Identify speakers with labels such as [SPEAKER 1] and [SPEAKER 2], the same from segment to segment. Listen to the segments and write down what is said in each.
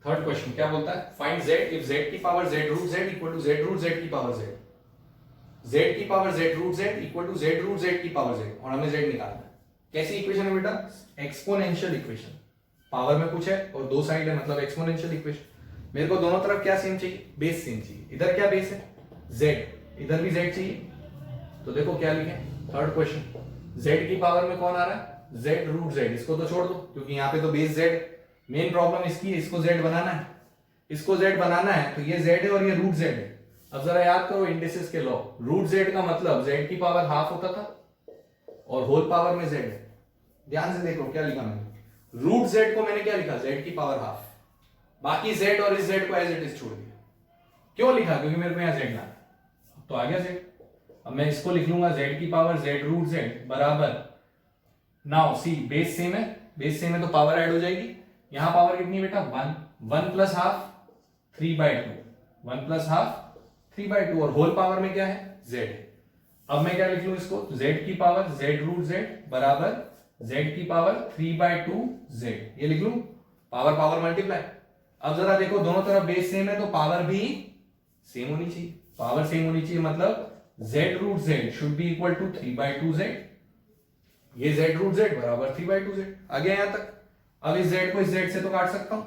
[SPEAKER 1] Third question क्या बोलता है, फाइंड z इफ z की power z root z equal to z root z की पावर z, z की power z root z equal to z root z की power z, और हमें z निकालना है। कैसी इक्वेशन है बेटा, एक्सपोनेंशियल इक्वेशन, पावर में कुछ है और दो साइड है, मतलब एक्सपोनेंशियल इक्वेशन। मेरे को दोनों तरफ क्या सेम चाहिए, बेस सेम चाहिए। इधर क्या बेस है, z, इधर भी z चाहिए। तो देखो क्या लिखे, थर्ड क्वेश्चन, z की पावर में कौन आ रहा है, z रूट z, इसको तो छोड़ दो क्योंकि यहाँ पे तो बेस z। मेन प्रॉब्लम इसकी है, इसको z बनाना है, इसको z बनाना है, तो ये z है और ये रूट z है। अब जरा याद करो इंडिसेस के लॉ, रूट z का मतलब z की पावर हाफ होता था और होल पावर में z है। ध्यान से देखो क्या लिखा मैंने, रूट z को मैंने क्या लिखा, z की पावर हाफ, बाकी z और इस z को एज इट इज छोड़ दिया। क्यों लिखा, क्योंकि मेरे को यहाँ z ना, तो आ गया z। अब मैं इसको लिख लूंगा z की पावर z रूट z बराबर, नाउ सी बेस सेम है, बेस सेम है तो पावर ऐड हो जाएगी। यहां पावर कितनी बेटा, 1 प्लस हाफ 3/2, 1 प्लस हाफ 3/2, और होल पावर में क्या है, z है। अब मैं क्या लिख लूं इसको, z की पावर z रूट z बराबर z की पावर 3/2z, ये लिख लूं, पावर पावर मल्टीप्लाई। अब जरा देखो दोनों तरफ बेस सेम है तो पावर भी सेम होनी चाहिए, पावर सेम होनी चाहिए, मतलब z root z should be equal to 3/2z, ये z रूट z बराबर 3/2z आ गया यहां तक। अब इस z को इस z से तो काट सकता हूं,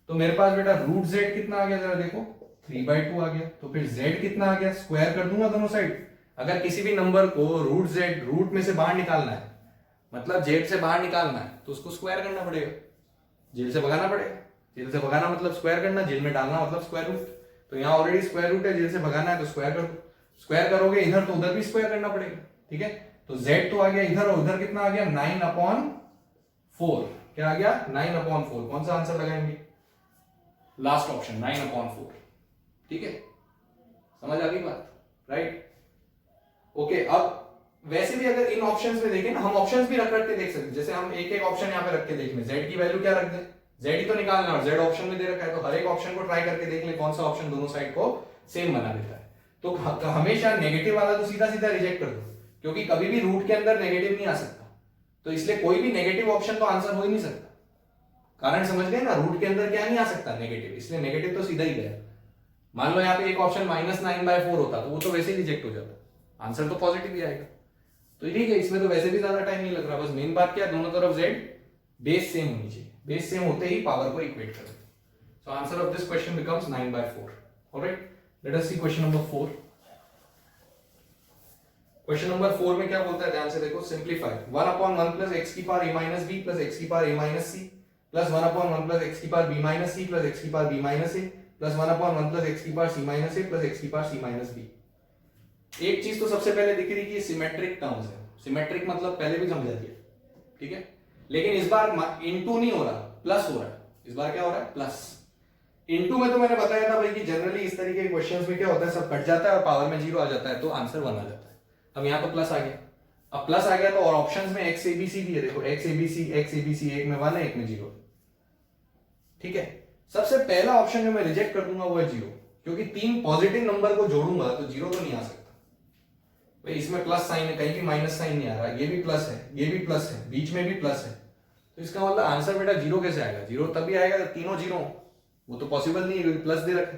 [SPEAKER 1] तो मेरे पास बेटा रूट z कितना आ गया, जरा देखो 3/2 आ गया, तो फिर z कितना आ गया, स्क्वायर कर दूंगा दोनों साइड। अगर किसी भी नंबर को रूट z रूट में से बाहर निकालना है, मतलब जेड से बाहर निकालना है, तो उसको स्क्वायर करना पड़ेगा, जेल से भगाना पड़ेगा। जेल से भगाना मतलब स्क्वायर करना, जेल में डालना मतलब स्क्वायर रूट। तो यहाँ ऑलरेडी स्क्वायर रूट है, जेल से भगाना है तो स्क्वायर कर दो, स्क्वायर करोगे इधर तो उधर भी स्क्वायर करना पड़ेगा, ठीक है। तो z तो आ गया इधर और उधर कितना आ गया, 9/4, क्या आ गया 9/4। कौन सा आंसर लगाएंगे, लास्ट ऑप्शन 9/4, ठीक है। समझ आ गई बात, राइट, ओके। अब वैसे भी अगर इन ऑप्शंस में देखें ना, हम ऑप्शंस भी रख के देख सकते हैं, जैसे हम एक एक ऑप्शन यहाँ पे रख के देख लें, z की वैल्यू क्या रख दें, z ही तो निकालना है और z ऑप्शन में दे रखा है, तो हर एक ऑप्शन को ट्राई करके देख लें कौन सा ऑप्शन दोनों साइड को सेम बना देता है। तो हमेशा नेगेटिव वाला तो सीधा सीधा रिजेक्ट कर दो, क्योंकि कभी भी रूट के अंदर नेगेटिव नहीं आ सकता, तो इसलिए कोई भी नेगेटिव ऑप्शन तो आंसर हो ही नहीं सकता। कारण समझ गए ना, रूट के अंदर क्या नहीं आ सकता, नेगेटिव, इसलिए नेगेटिव तो सीधा ही गया। मान लो यहाँ पे एक ऑप्शन -9/4 होता तो वो तो वैसे ही रिजेक्ट हो जाता, आंसर तो पॉजिटिव ही आएगा। तो ठीक है, इसमें तो वैसे भी ज्यादा टाइम नहीं लग रहा, बस मेन बात क्या है, दोनों तरफ z बेस सेम होनी चाहिए, बेस सेम होते ही पावर को इक्वेट कर दो। So answer of this question becomes 9/4। Alright, let us see question number 4। Question number 4 में क्या बोलता है, ध्यान से देखो, सिंप्लीफाई 1/1 प्लस x की power a minus b plus x की power a minus c plus 1/1 plus x की power b minus c plus x की power b minus a plus 1/1 plus x की power c minus a plus x की power c minus b। एक चीज तो सबसे पहले दिख रही कि सिमेट्रिक टर्म्स है, सिमेट्रिक मतलब पहले भी समझा दिया, ठीक है, लेकिन इस बार इनटू नहीं हो रहा, प्लस हो रहा है। इस बार क्या हो रहा है, प्लस। इनटू में तो मैंने बताया था भाई कि जनरली इस तरीके के क्वेश्चंस में क्या होता है, सब कट जाता है और पावर में 0 आ जाता है, तो आंसर 1 आ जाता है। अब यहाँ तो प्लस आ गया, अब प्लस आ गया तो और ऑप्शंस में x abc भी है, देखो x abc एक में 1 है एक में 0, ठीक है। सबसे पहला ऑप्शन जो मैं रिजेक्ट कर दूंगा वो है 0, क्योंकि 3 पॉजिटिव नंबर को जोड़ूंगा तो 0 तो नहीं आ सकता भाई, इसमें प्लस साइन है, कहीं भी माइनस साइन नहीं आ रहा, ये भी प्लस है, ये भी प्लस है, बीच में भी प्लस है, तो इसका मतलब आंसर बेटा 0 कैसे आएगा, 0 तभी आएगा जब तीनों 0, वो तो पॉसिबल नहीं है क्योंकि प्लस दे रखे,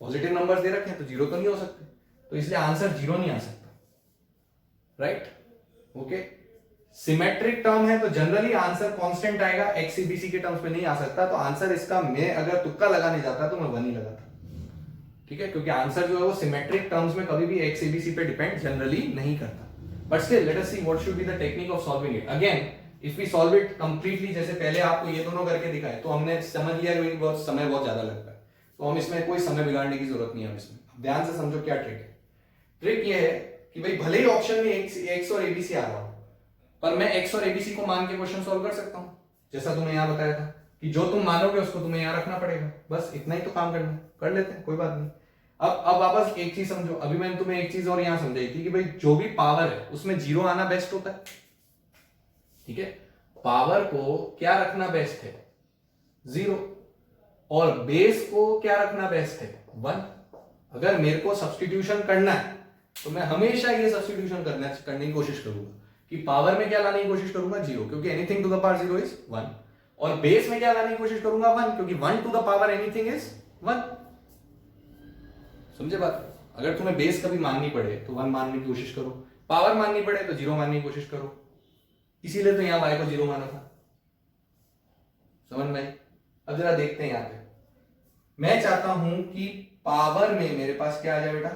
[SPEAKER 1] पॉजिटिव नंबर्स दे रखे हैं, तो 0 तो नहीं हो सकते, तो इसलिए आंसर 0 नहीं आ सकता, राइट, ओके। सिमेट्रिक टर्म है तो जनरली आंसर कांस्टेंट आएगा, x abc के टर्म्स में नहीं आ सकता, तो आंसर इसका मैं अगर तुक्का लगाने जाता तो मैं 1 ही लगाता, ठीक है, क्योंकि आंसर जो है वो सिमेट्रिक टर्म्स में कभी भी x abc पे डिपेंड जनरली नहीं करता। But still let us see what should be the technique of solving it. Again if we solve it completely, जैसे पहले आपको ये दोनों करके दिखाए तो हमने समझ लिया कि बहुत समय बहुत ज्यादा लगता है, तो हम इसमें कोई समय बिगाड़ने की जरूरत नहीं है। इसमें ध्यान से समझो क्या ट्रिक है। ट्रिक ये है कि भाई भले ही ऑप्शन में x और abc आ रहा हो, पर मैं x और abc को मान के क्वेश्चन सॉल्व कर सकता हूं, जैसा तुम्हें यहां बताया था कि जो तुम मानोगे उसको तुम्हें यहां रखना पड़ेगा, बस इतना ही तो काम करना है, कर लेते हैं, कोई बात नहीं। अब वापस एक चीज समझो, अभी मैंने तुम्हें एक चीज और यहां समझाई थी कि भाई जो भी पावर है उसमें 0 आना बेस्ट होता है, ठीक है, पावर को क्या रखना बेस्ट है, 0, और बेस को क्या रखना बेस्ट है, 1। अगर मेरे को सब्स्टिट्यूशन करना है तो मैं हमेशा ये सब्स्टिट्यूशन करने की कोशिश करूंगा कि पावर में क्या लाने की कोशिश करूंगा, 0, क्योंकि anything to the power 0 is 1, और बेस में क्या लाने की कोशिश करूंगा 1, क्योंकि 1 to the power anything is 1। समझे बात? अगर तुम्हें बेस कभी माननी पड़े तो 1 मानने की कोशिश करो, पावर माननी पड़े तो 0 मानने की कोशिश करो। इसीलिए तो यहां y को 0 माना था। समझ में? अब जरा देखते हैं यहां पे, मैं चाहता हूं कि पावर में मेरे पास क्या आ जाए बेटा,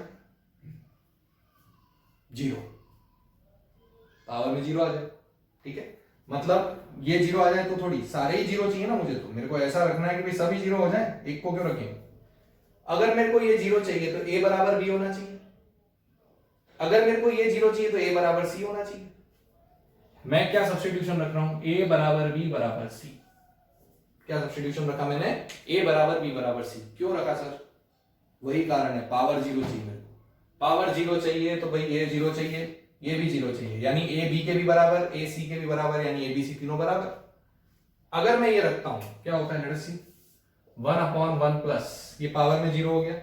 [SPEAKER 1] 0। पावर में 0 आ जाए, ठीक है। मतलब ये 0 आ जाए तो थोड़ी सारे ही 0 चाहिए ना मुझे, तो मेरे को ऐसा रखना है कि भाई सभी 0 हो जाए, एक को क्यों रखेंगे। अगर मेरे को ये 0 चाहिए तो a बराबर b होना चाहिए, अगर मेरे को ये 0 चाहिए तो a बराबर c होना चाहिए। मैं क्या सब्स्टिट्यूशन रख रहा हूं, a बराबर b बराबर c। क्या सब्स्टिट्यूशन रखा मैंने, a बराबर b बराबर c। क्यों रखा सर? वही कारण है, पावर 0 चाहिए मेरे को। पावर 0 चाहिए तो भाई a 0 चाहिए, ये भी 0 चाहिए, यानी a b के भी बराबर, a c के भी बराबर, यानी a b c तीनों बराबर। अगर मैं ये रखता हूं क्या होता है, लेट्स सी, 1/1 प्लस ये पावर में 0 हो गया,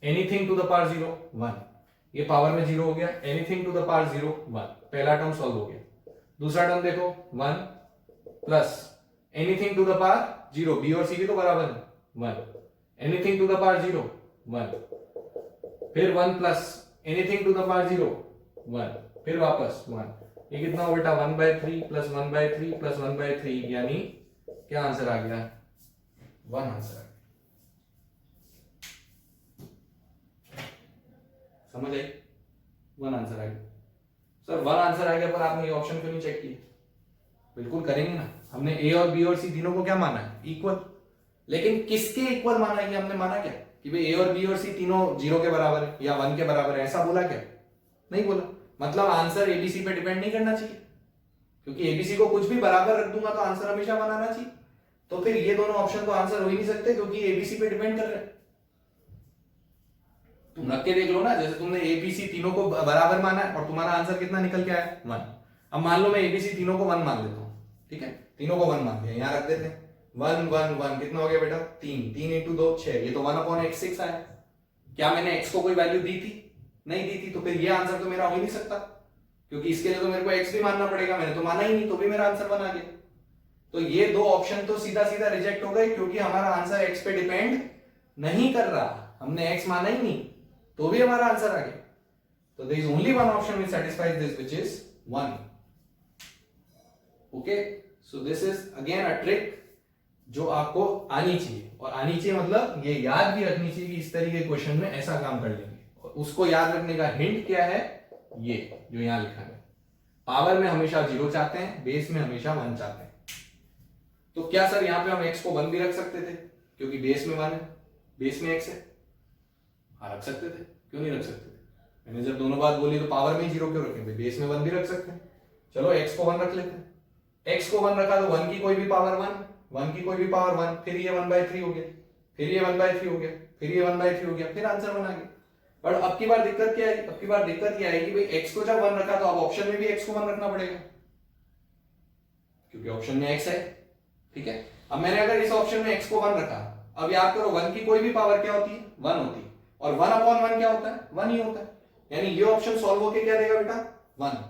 [SPEAKER 1] एनीथिंग टू द पावर 0 1, ये पावर में 0 हो गया, एनीथिंग टू द पावर 0 1। पहला टर्म सॉल्व हो गया। दूसरा टर्म देखो 1 plus anything to the power 0, b और c भी तो बराबर है 1, एनीथिंग टू द पावर 0 1, फिर 1 plus anything to the power 0 1, फिर वापस 1। ये कितना हो बेटा, 1/3 प्लस 1/3 प्लस 1/3, यानी क्या आंसर आ गया, 1 आंसर आ गया। समझ आई? 1 आंसर आ गया। सर 1 आंसर आ गया पर आपने ये ऑप्शन क्यों नहीं चेक किया? बिल्कुल करेंगे ना, हमने ए और बी और सी तीनों को क्या माना है, इक्वल। लेकिन किसके इक्वल माना है, ये हमने माना क्या कि भाई ए और बी और सी तीनों 0 के बराबर है या 1 के बराबर है, ऐसा बोला क्या? नहीं बोला। मतलब आंसर एबीसी पे डिपेंड नहीं करना चाहिए, क्योंकि एबीसी को कुछ भी बराबर रख दूंगा तो आंसर हमेशा 1 आना चाहिए। तो फिर ये दोनों ऑप्शन तो आंसर हो ही नहीं सकते, क्योंकि एबीसी पे डिपेंड कर रहे हैं। तुम रख के देख लो ना, जैसे तुमने एबीसी तीनों को बराबर माना है और तुम्हारा आंसर कितना निकल के आया, 1। अब मान लो मैं एबीसी तीनों को 1 मान लेता हूं, ठीक है, तीनों को 1 मान लिया, यहां रख देते हैं 1 1 1, कितना हो गया बेटा, 3 3 इंटू 2 6, ये तो 1/x6 आया। क्या मैंने x को कोई वैल्यू दी थी? नहीं दी थी, तो फिर ये आंसर तो मेरा हो ही नहीं सकता, क्योंकि इसके लिए तो मेरे को x भी मानना पड़ेगा, मैंने तो माना ही नहीं, तो भी मेरा आंसर बना गया। तो ये दो ऑप्शन तो सीधा सीधा रिजेक्ट हो गए, क्योंकि हमारा आंसर x पे डिपेंड नहीं कर रहा, हमने x माना ही नहीं, तो भी हमारा आंसर आ गया। तो there is only one option which satisfies this, which is 1. Okay, so this is again a trick जो आपको आनी चाहिए, और आनी चाहिए मतलब ये याद भी रखनी चाहिए कि इस तरीके के क्वेश्चन में ऐसा काम कर लेंगे। और उसको याद रखने का हिंट क्या है, ये जो यहां लिखा है, पावर में हमेशा 0 चाहते हैं, बेस में हमेशा 1 चाहते हैं। तो क्या सर यहां पे हम x को 1 भी रख सकते थे, क्योंकि बेस में 1 है, बेस में x है? हाँ रख सकते थे, क्यों नहीं रख सकते थे? मैंने जब दोनों बात बोली तो पावर में 0 क्यों रखें, बेस में 1 भी रख सकते हैं। चलो x को 1 रख लेते हैं, x को 1 रखा तो 1 की कोई भी पावर 1 की कोई भी पावर 1, फिर ये 1/3 हो गया, फिर ये 1/3 हो गया, फिर ये 1/3 हो गया, फिर आंसर बना गया। पर अब की बार दिक्कत क्या है, अब की बार दिक्कत क्या है कि भाई x को जब 1 रखा तो अब ऑप्शन में भी x को 1 रखना पड़ेगा, क्योंकि ऑप्शन में x है, ठीक है। अब मैंने अगर इस ऑप्शन में x को 1 रखा, अब याद करो 1 की कोई भी पावर क्या होती है, 1 होती है, और 1/1 क्या होता है, 1 ही होता है, यानी ये ऑप्शन सॉल्व होके क्या देगा बेटा, 1।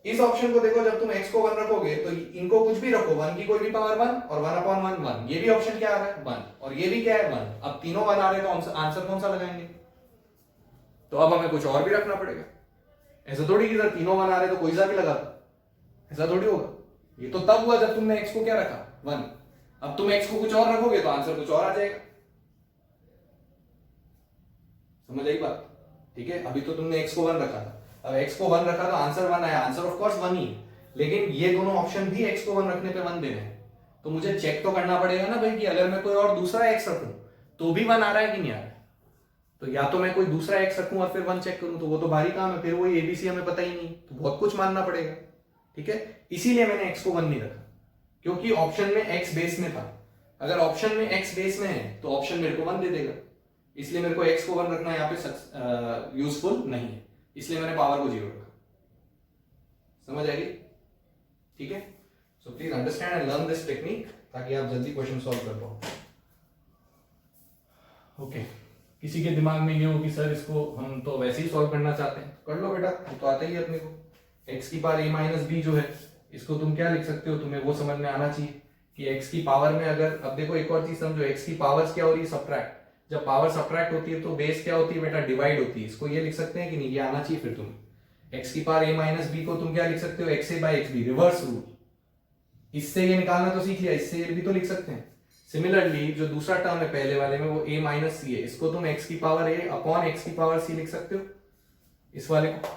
[SPEAKER 1] इस ऑप्शन को देखो, जब तुम x को 1 रखोगे तो इनको कुछ भी रखो, 1 की कोई भी पावर 1 और 1/1 1, ये भी ऑप्शन क्या आ रहा है 1, और ये भी क्या है 1। अब तीनों 1 आ रहे हैं तो आंसर कौन सा लगाएंगे, तो अब हमें कुछ और भी रखना पड़ेगा। ऐसा थोड़ी कि सर तीनों 1 आ रहे तो कोई सा भी लगा दो, ऐसा थोड़ी होगा। ये तो तब हुआ जब तुमने x को क्या रखा, 1। अब तुम x को कुछ और रखोगे तो आंसर कुछ और आ जाएगा। समझ आई बात? ठीक है, अभी तो तुमने x को 1 रखा था, अब x को 1 रखा तो आंसर 1 आया, आंसर ऑफ कोर्स 1 ही, लेकिन ये दोनों ऑप्शन भी x को 1 रखने पे 1 देने हैं। तो मुझे चेक तो करना पड़ेगा ना भाई कि अगर मैं कोई और दूसरा x रखूं तो भी 1 आ रहा है कि नहीं आ रहा है। तो या तो मैं कोई दूसरा x रखूं और फिर 1 चेक करूं, तो वो तो भारी काम है, फिर वही एबीसी हमें पता ही नहीं, तो बहुत कुछ मानना पड़ेगा, ठीक है। इसीलिए मैंने x को 1 नहीं रखा, क्योंकि ऑप्शन में x बेस में था। अगर ऑप्शन में x बेस में है तो ऑप्शन मेरे को 1 दे देगा, इसलिए मेरे को x को 1 रखना यहाँ पे यूजफुल नहीं है, इसलिए मैंने पावर को 0 रखा। समझ आएगी? ठीक है, so please understand and learn this technique ताकि आप जल्दी क्वेश्चन सॉल्व कर पाओ। ओके, किसी के दिमाग में ये हो कि सर इसको हम तो वैसे ही सॉल्व करना चाहते हैं, कर लो बेटा, तो आता ही है अपने को। x की पावर a माइनस बी जो है, इसको तुम क्या लिख सकते हो, तुम्हें वो समझ में आना चाहिए कि x की पावर में अगर, अब देखो एक और चीज समझो, x की पावर्स क्या हो रही है, सब्ट्रैक्ट। जब पावर सब्ट्रैक्ट होती है तो बेस क्या होती है बेटा, डिवाइड होती है। इसको ये लिख सकते हैं कि नहीं, ये आना चाहिए फिर तुम्हें। x की पावर a माइनस बी को तुम क्या लिख सकते हो, xa by x b, reverse rule. इससे ये निकालना तो सीख लिया, इससे ये भी तो लिख सकते हैं। सिमिलरली जो दूसरा टर्म है पहले वाले में, वो a माइनस सी है, इसको तुम x की पावर a अपॉन x की पावर c लिख सकते हो, इस वाले को।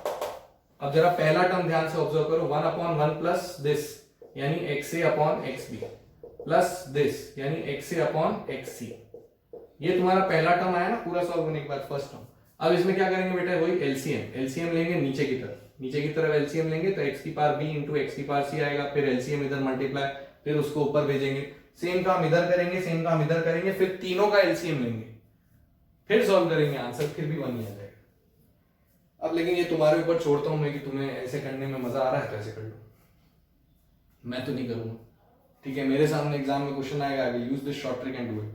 [SPEAKER 1] अब जरा पहला टर्म ध्यान से ऑब्जर्व करो, 1 अपॉन 1 प्लस दिस यानी xa upon xb plus this यानी xa अपॉन xc। ये तुम्हारा पहला टर्म आया ना पूरा सॉल्व होने के बाद, फर्स्ट टर्म। अब इसमें क्या करेंगे बेटा, वही एलसीएम लेंगे नीचे की तरफ एलसीएम लेंगे तो x की पावर b इंटू एक्स की पावर c आएगा, फिर एलसीएम इधर मल्टीप्लाई, फिर उसको ऊपर भेजेंगे, सेम काम इधर करेंगे, सेम काम इधर करेंगे, फिर तीनों का एलसीएम लेंगे, फिर सॉल्व करेंगे, आंसर फिर भी 1 ही आ जाएगा। अब लेकिन ये तुम्हारे ऊपर छोड़ता हूं मैं कि तुम्हें ऐसे करने में मजा आ रहा है तो ऐसे कर लो, मैं तो नहीं करूंगा, ठीक है। मेरे सामने एग्जाम में क्वेश्चन आएगा, I will use this short trick and do it.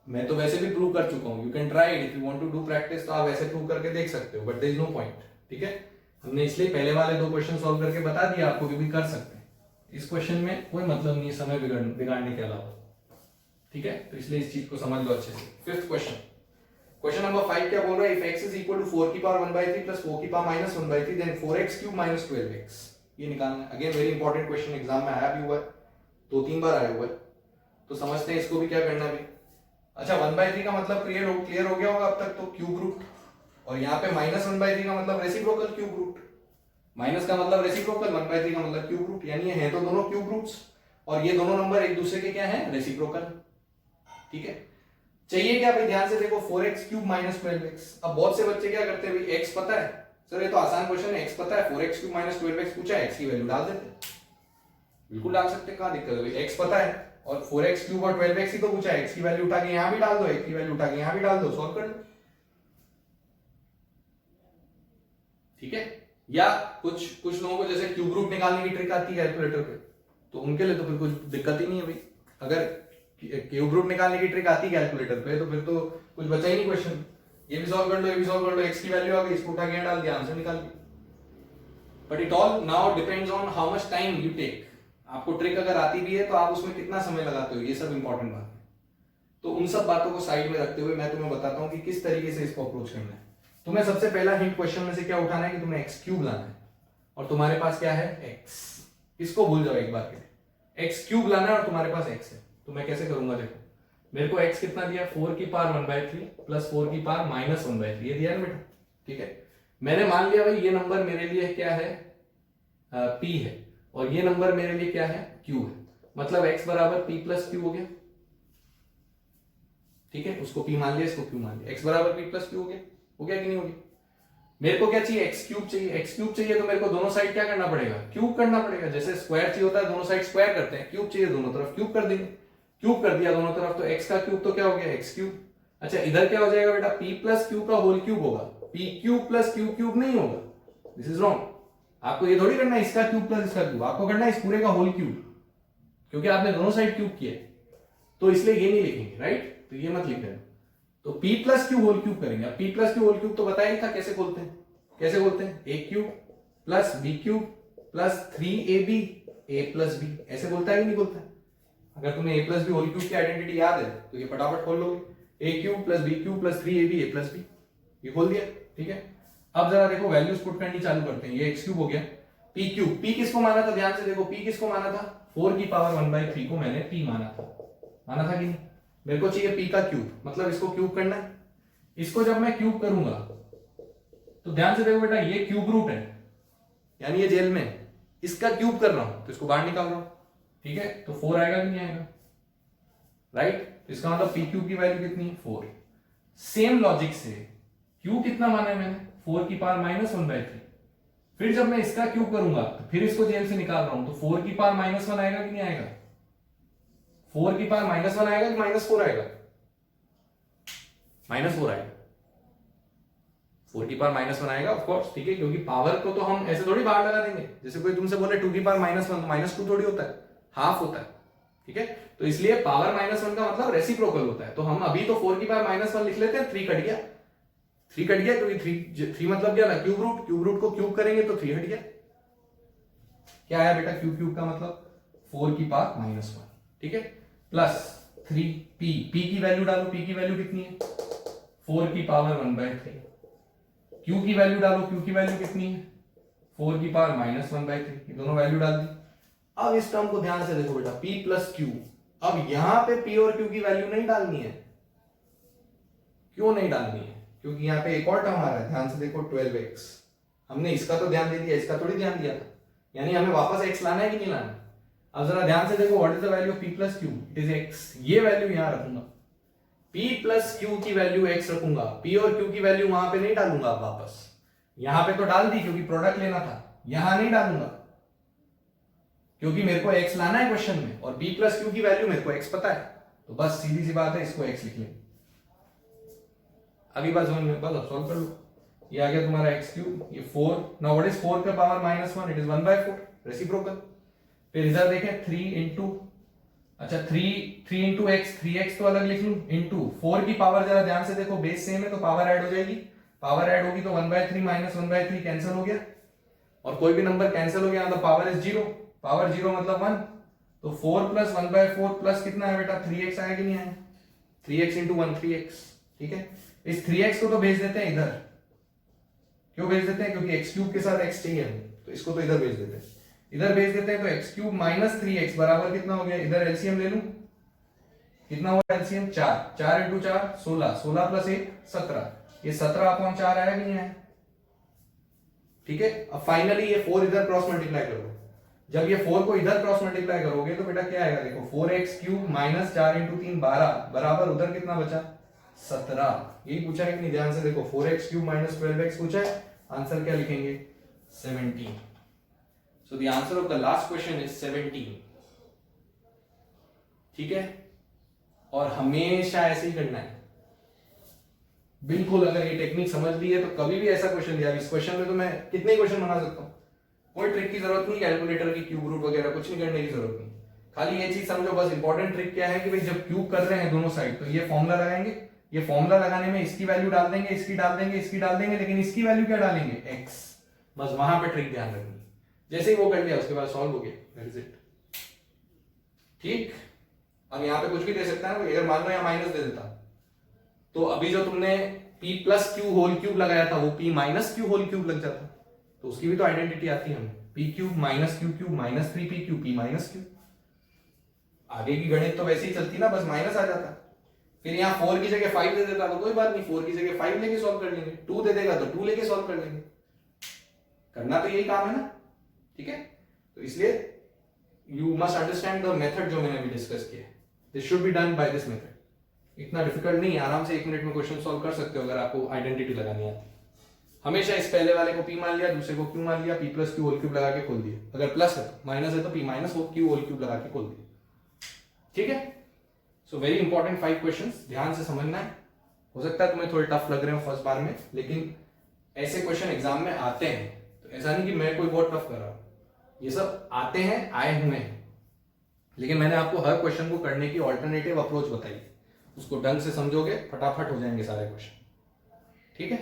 [SPEAKER 1] मैं तो वैसे भी प्रूव कर चुका हूं, you can try it if you want to do practice, तो आप ऐसे प्रूव करके देख सकते हो, but there is no point, ठीक है। हमने इसलिए पहले वाले 2 क्वेश्चन सॉल्व करके बता दिया आपको कि भी कर सकते हैं। इस क्वेश्चन में कोई मतलब नहीं है समय बिगाड़ने के अलावा, ठीक है। तो इसलिए इस चीज को समझ लो अच्छे से। फिफ्थ क्वेश्चन नंबर 5 क्या बोल रहा है, if x is equal to 4 की पावर 1/3 प्लस 4 की power minus 1/3 then 4x cube minus 12x। ये निकालना है। Again very important question, exam में आया भी हुआ है, 2-3 बार आया हुआ है, तो समझते हैं इसको भी क्या करना है। अच्छा 1/3 का मतलब क्लियर हो गया होगा अब तक, तो क्यूब रूट, और यहाँ पे माइनस 1/3 का मतलब रेसिप्रोकल क्यूब रूट। माइनस का मतलब रेसिप्रोकल, 1/3 का मतलब क्यूब रूट, यानी ये है तो दोनों क्यूब रूट्स, और ये दोनों नंबर एक दूसरे के क्या है, रेसिप्रोकल, ठीक है। चाहिए क्या भाई, ध्यान से देखो, 4x क्यूब माइनस 12x। अब बहुत से बच्चे क्या करते हैं भाई, x पता है सर, ये तो आसान क्वेश्चन है, x पता है, 4x क्यूब माइनस 12x पूछा है, x की वैल्यू डाल देते हैं। बिल्कुल डाल सकते हैं, कहां दिक्कत है भाई, x पता है और 4x क्यूब और 12x ही तो पूछा है, x की वैल्यू उठा के यहां भी डाल दो, x की वैल्यू उठा के यहां भी डाल दो, सॉल्व कर लो, ठीक है। या कुछ लोगों को जैसे क्यूब रूट निकालने की ट्रिक आती है कैलकुलेटर पे, तो उनके लिए तो फिर कुछ दिक्कत ही नहीं है भाई। अगर क्यूब रूट निकालने की ट्रिक आती है कैलकुलेटर पे तो फिर तो कुछ बचा ही नहीं क्वेश्चन, ये भी सॉल्व कर लो, ये भी सॉल्व कर लो, x की वैल्यू आ गई, इसको उठा के डाल दिया, आंसर निकाल लिया। But it all now depends on how much time you take. आपको ट्रिक अगर आती भी है तो आप उसमें कितना समय लगाते हो, ये सब इंपॉर्टेंट बात है। तो उन सब बातों को साइड में रखते हुए मैं तुम्हें बताता हूं कि किस तरीके से इसको अप्रोच करना है। तुम्हें सबसे पहला हिंट क्वेश्चन में से क्या उठाना है कि तुम्हें x क्यूब लाना है, और तुम्हारे पास क्या है, x। इसको भूल जाओ एक बार के लिए, x क्यूब लाना है और तुम्हारे पास x है। तो मैं कैसे करूंगा, देखो मेरे को x कितना दिया, 4 की पावर 1/3 प्लस 4 की पावर माइनस 1/3, ये दिया ना बेटा, ठीक है। मैंने मान लिया भाई ये नंबर मेरे लिए क्या है, p है, और ये नंबर मेरे लिए क्या है, q है, मतलब x बराबर p प्लस q हो गया, ठीक है। उसको p मान लिया, इसको q मान लिया, x बराबर p प्लस q हो गया कि नहीं हो गया। मेरे को क्या चाहिए, x क्यूब चाहिए। x क्यूब चाहिए तो मेरे को दोनों साइड क्या करना पड़ेगा, क्यूब करना पड़ेगा। जैसे स्क्वायर चाहिए होता है, दोनों साइड स्क्वायर करते हैं, क्यूब चाहिए दोनों तरफ क्यूब कर देंगे, क्यूब कर दिया दोनों तरफ, तो x का क्यूब तो क्या हो गया, x क्यूब। अच्छा इधर क्या हो जाएगा बेटा, p प्लस क्यू का होल क्यूब होगा, p cube plus q cube नहीं होगा, दिस इज रॉन्ग। आपको ये थोड़ी करना है इसका क्यूब प्लस इसका क्यूब, आपको करना है इस पूरे का होल क्यूब, क्योंकि आपने दोनों साइड क्यूब किया, तो इसलिए ये नहीं लिखेंगे, राइट, तो ये मत लिख देना। तो p plus q whole cube करेंगे। अब p plus q whole cube तो बताया ही था कैसे खोलते हैं, कैसे बोलते हैं, a cube plus b cube plus 3ab a plus b, ऐसे बोलता है कि नहीं बोलता है। अगर तुम्हें a plus b whole cube की आइडेंटिटी याद है तो ये फटाफट खोल लोगे, a cube plus b cube plus 3ab a plus b, ये खोल दिया, ठीक है। अब जरा देखो वैल्यूज पुट करनी चालू करते हैं। ये x क्यूब हो गया, p क्यूब, p किसको माना था, ध्यान से देखो, p किसको माना था, 4 की पावर 1/3 को मैंने p माना था कि नहीं। मेरे को चाहिए p का क्यूब, मतलब इसको क्यूब करना है। इसको जब मैं क्यूब करूंगा तो ध्यान से देखो बेटा, ये क्यूब रूट है, यानी ये जेल में, इसका क्यूब कर रहा हूं तो इसको बाहर निकाल रहा हूं, ठीक है। तो 4 आएगा कि नहीं आएगा, राइट। इसका मतलब p क्यूब की वैल्यू कितनी है, 4। सेम लॉजिक से q कितना माना है मैंने, 4 की पावर माइनस 1/3। फिर जब मैं इसका क्यूब करूंगा तो फिर इसको जेल से निकाल रहा हूं, तो 4 की पावर माइनस 1 आएगा कि नहीं आएगा, 4 की पावर माइनस 1 आएगा कि माइनस 4 आएगा, माइनस 4 आएगा, 4 की पावर माइनस 1 आएगा, ऑफ कोर्स, ठीक है। क्योंकि पावर को तो हम ऐसे थोड़ी बाहर लगा देंगे, जैसे कोई तुमसे बोले 2 की पावर माइनस 1 तो माइनस 2 थोड़ी होता है, हाफ होता है, ठीक है। तो इसलिए पावर माइनस 1 का मतलब रेसिप्रोकल होता है। तो हम अभी तो 4 की पावर माइनस 1 लिख लेते हैं, 3 कट गया, 3 कट गया, क्योंकि 3 मतलब क्या था, क्यूब रूट, क्यूब रूट को क्यूब करेंगे तो 3 हट गया। क्या आया बेटा, क्यूब क्यूब का मतलब 4 की पावर माइनस 1, ठीक है, प्लस 3p, p की वैल्यू डालो, p की वैल्यू कितनी है 4 की पावर 1/3, q की वैल्यू डालो, q की वैल्यू कितनी है 4 की पावर -1/3, ये दोनों वैल्यू डाल दी। अब इस टर्म को ध्यान से देखो बेटा, p प्लस q, अब यहां पे p और q की वैल्यू नहीं डालनी है। क्यों नहीं डालनी है? क्योंकि यहाँ पे एक और टर्म आ रहा है, ध्यान से देखो 12x, हमने इसका तो ध्यान दे दिया, इसका थोड़ी ध्यान दिया था, यानी हमें वापस x लाना है कि नहीं लाना। अब जरा ध्यान से देखो, what is the value of p plus q, it is x, ये वैल्यू यहां रखूंगा, p प्लस q की वैल्यू x रखूंगा, p और q की वैल्यू वहां पे नहीं डालूंगा वापस, यहां पे तो डाल दी क्योंकि प्रोडक्ट लेना था, यहां नहीं डालूंगा क्योंकि मेरे को x लाना है क्वेश्चन में, और p प्लस q की वैल्यू मेरे को x पता है, तो बस सीधी सी बात है, इसको x लिख लेंगे। अगली बात समझ में, बस सॉल्व कर लो, ये आ गया तुम्हारा x क्यूब, ये 4, नाउ व्हाट इज 4 का पावर -1, इट इज 1/4, रेसिप्रोकल। फिर इधर देखें 3 इंटू, अच्छा 3 इंटू एक्स, 3x तो अलग लिख लूं, इंटू 4 की पावर, जरा ध्यान से देखो बेस सेम है तो पावर ऐड हो जाएगी, पावर ऐड होगी तो 1/3 माइनस 1/3 कैंसिल हो गया, और कोई भी नंबर कैंसिल हो गया तो पावर इज 0, पावर 0 मतलब 1, तो 4 प्लस 1/4 प्लस कितना है बेटा 3x आया कि नहीं आया, 3x इंटू 1 3x, ठीक है। इस 3x को तो भेज देते हैं इधर, क्यों भेज देते हैं, क्योंकि x क्यूब के साथ x चाहिए हमें, तो इसको तो इधर भेज देते हैं, इधर भेज देते हैं, तो x क्यूब माइनस 3x बराबर कितना हो गया, इधर एलसीएम ले लूं, कितना हुआ एलसीएम 4, 4 इंटू 4 16, 16 प्लस 1 17, ये 17/4 आया कि नहीं आया, ठीक है। अब फाइनली ये 4 इधर क्रॉस मल्टीप्लाई करो, जब ये 4 को इधर क्रॉस मल्टीप्लाई करोगे तो बेटा क्या आएगा, देखो 4x क्यूब माइनस 4 इंटू 3 12 बराबर उधर कितना बचा 17, यही पूछा है कि नहीं, ध्यान से देखो 4x क्यूब माइनस 12x पूछा है, आंसर क्या लिखेंगे 17। So the answer of the last question is 17, ठीक है। और हमेशा ऐसे ही करना है, बिल्कुल, अगर ये टेक्निक समझ ली है तो कभी भी ऐसा क्वेश्चन दिया, इस क्वेश्चन में तो मैं कितने क्वेश्चन बना सकता हूं, कोई ट्रिक की जरूरत नहीं, कैलकुलेटर की क्यूब रूट वगैरह कुछ नहीं करने की जरूरत नहीं, खाली ये चीज समझो बस, इंपॉर्टेंट ट्रिक क्या है कि भाई जब क्यूब कर रहे हैं दोनों साइड तो ये फॉर्मूला लगाएंगे, ये फॉर्मूला लगाने में इसकी वैल्यू डाल देंगे, इसकी डाल देंगे, इसकी डाल देंगे, लेकिन इसकी वैल्यू क्या डालेंगे x, बस वहां पे ट्रिक ध्यान रखनी, जैसे ही वो कर लिया उसके बाद सॉल्व हो गया, दैट इज इट, ठीक। अब यहाँ पे कुछ भी दे सकता है ना, अगर मान लो यहाँ माइनस दे देता तो अभी जो तुमने p plus q whole cube लगाया था वो p minus q whole cube लग जाता, तो उसकी भी तो आइडेंटिटी आती है हमें, p cube minus Q cube minus 3p cube p minus Q, आगे की गणित तो वैसे ही चलती ना, बस माइनस आ जाता। फिर यहाँ 4 की जगह 5 दे देता तो कोई बात नहीं, 4 की जगह 5 लेके सॉल्व कर लेंगे, 2 दे देगा तो 2 लेके सॉल्व कर लेंगे, करना तो यही काम है ना, ठीक है। तो इसलिए you must understand the method जो मैंने अभी डिस्कस किया, this should be done by this method, इतना डिफिकल्ट नहीं है, आराम से 1 मिनट में क्वेश्चन सॉल्व कर सकते हो अगर आपको आइडेंटिटी लगानी आती। हमेशा इस पहले वाले को p मान लिया, दूसरे को q मान लिया, p plus q whole cube लगा के खोल दिया, अगर प्लस है तो माइनस है तो p minus q whole cube लगा के खोल दिया, ठीक है। सो वेरी इंपॉर्टेंट 5 क्वेश्चंस, ध्यान से समझना है, हो सकता है तुम्हें थोड़े टफ लग रहे हो फर्स्ट बार में, लेकिन ऐसे क्वेश्चन एग्जाम में आते हैं, तो ऐसा नहीं कि मैं कोई बहुत टफ कर रहा हूं, ये सब आते हैं, आए हुए हैं, लेकिन मैंने आपको हर क्वेश्चन को करने की ऑल्टरनेटिव अप्रोच बताई, उसको ढंग से समझोगे फटाफट हो जाएंगे सारे क्वेश्चन, ठीक है।